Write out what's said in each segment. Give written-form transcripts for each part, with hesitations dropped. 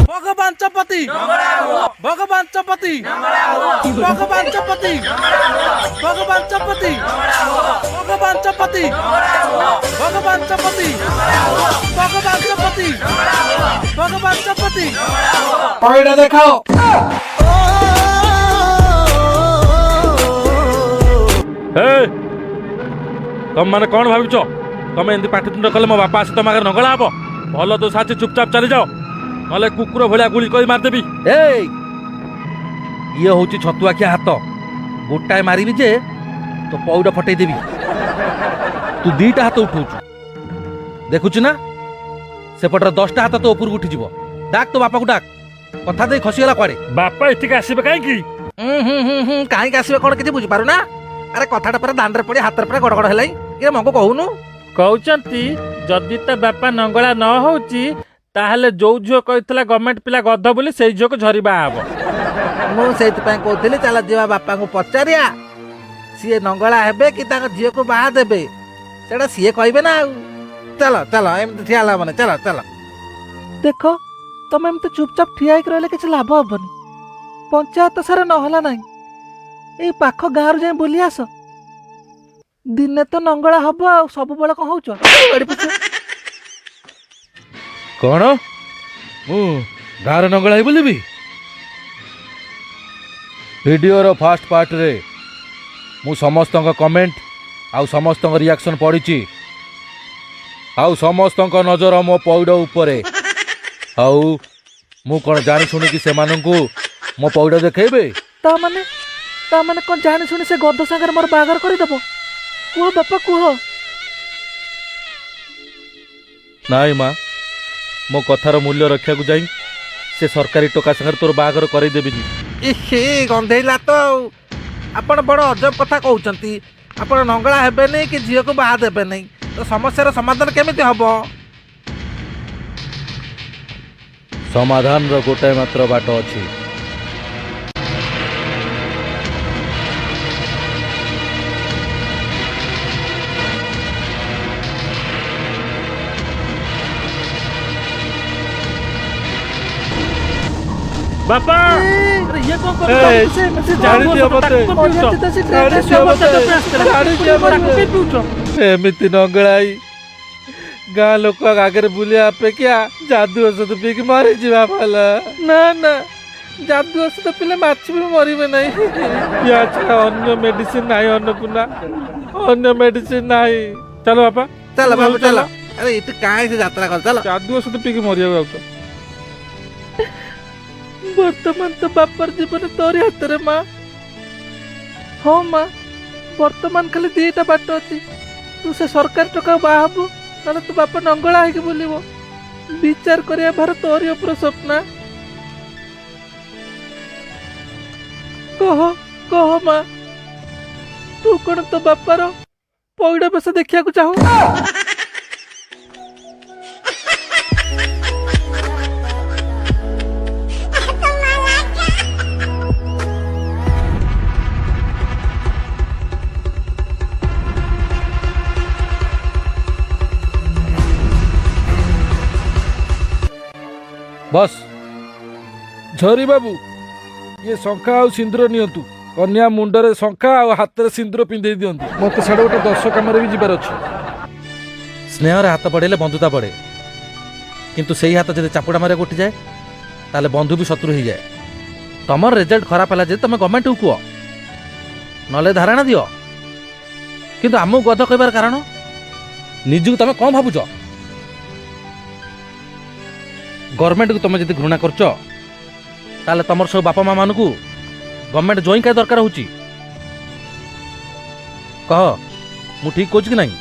भगवान चपति भगवान चपति भगवान चपति भगवान चपति भगवान चपति भगवान चपति भगवान चपति भगवान चपति पॉइंट देखाओ तुम मैंने कौन भाविच तुम एमती पाटितुंड कले मो बापा आसे तुम आगे नंगला हम भल तो साथी चुपचाप चली जाओ नले कुकुर भलिया गुली कर मारदेवी ये हूँ छतुआखिया हाथ गोटाए मारिबी जे तो पौड फटई देवी तू दीटा हाथ उठाऊ देखुचु ना सेपटर 10टा हाथ तो ऊपर उठिज डाक तो बापा को डाक कथा दे खसीगला कुआडे बापा एठिक आसबे काईकी कहीं आसवे कौन किसी बुझीपारू ना अरे कथाटा पर दांडे पड़ी हाथ पर गड़गड़ है ये मको कहूनु कहउचंती जदि ता बापा नंगला न होउची ताहले जो झियो कहितला गवर्नमेंट पिला गध बोली सेई झियो को झरिबा आबो मु सेइतपै कहथि चला जीवा बापा को पचारिया सीए नंगला हेबे कि ताक झियो को बाहा देबे सेटा सीए कहबे ना चलो चलो एमती ठियाला माने चलो चलो देखो तुम एमती चुपचाप ठिया होइक रहले किछ लाभ हबनी पंचायत सारा नहला नाही ए पाख गाँव जाए बुली आस दिने तो नंगला हब आ सब बेला कौन हो कौन मु गाँव नंगला ही बुलबी वीडियो रो फास्ट पार्ट रे मु समस्त कमेंट आउ समस्त रिएक्शन पढ़ी आउ समस्त नजर मो पौड़ उपरे आउ मु कौन जानी शुणी कि से मो पौड़ देखेबे ता माने कौन जानी शुणी से गद सागर मोर बागर करदेव कुह बापा कुह नाई माँ मो कथार मूल्य रक्षा को जाई से सरकारी टोका सागर तोर बागर करदेवी गंधेला तो आपण बड़ अजब कथा कहते आपण नंगला हेबे नहीं कि झील को बाहा देबे नहीं तो समस्या समाधान केमिति हबो समाधान रो गोटे मात्र बाट अछि बापा अरे ये कौन कर एमिति नंगलाई गाँ लोक आगे बुलिया अपेक्षा जादू औषध पीक मरी जा ना ना जादू औषध पीले माछ भी मरबे नहीं या छा अन्य मेडिसिन नहीं अन्नपूर्णा अन्य मेडिसिन नहीं चलो बापा चलो बाबू चलो अरे इतने कहाँ से यात्रा कर चलो जादू औषध पीक मरिया वर्तमान तो बापर जीवन तोरी हाथ रे माँ हाँ माँ वर्तमान खाली दीटा बाट अच्छी तू से सरकार टका बाहबू ना तू बापा नंगला है बोलव विचार करिया भार तोरी उपर स्वप्न कह कह माँ तू कौन तो बापार पौड़ बेस देखा चाहू बस झरी बाबू ये शंखा आ सिंदूर नियंतु कन्या मुंडरे शंखा आ हाथ में सिंदूर पिंधे दिंतु मत साढ़े गोटे दर्श कम भी जीवार अच्छे स्नेह हाथ बढ़ेले बंधुता बढ़े किंतु से हाथ जब चापुड़ा मारे उठी जाए ताले बंधु भी शत्रु हो जाए तुम रिजल्ट खराब है तुम गवर्नमेंट को कह नले धारणा दियो किंतु आमको गध कहबार कारण निजू तुम कौन भावुच गवर्नमेंट को तुम जब घृणा करछ ताले तुम सब बापा माँ मान गवर्नमेंट जॉइन क्या दरकार होची कह मु ठीक कहूँ कि नहीं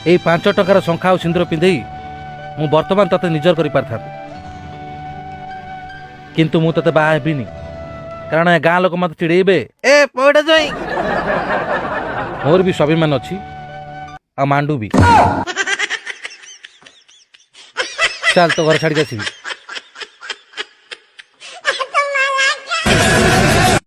यही 5 टकार शंखा और सिंदूर पिंधे मु वर्तमान तते निजर कर पारथा किंतु मु तते बाहा हेबिनी कारण ए गाँ लोक मत चिड़ेबे ए पौड़ा जाई मोर भी स्वाभिमान अच्छी आ मांडू भी चल तो घर छाड़ी आसबी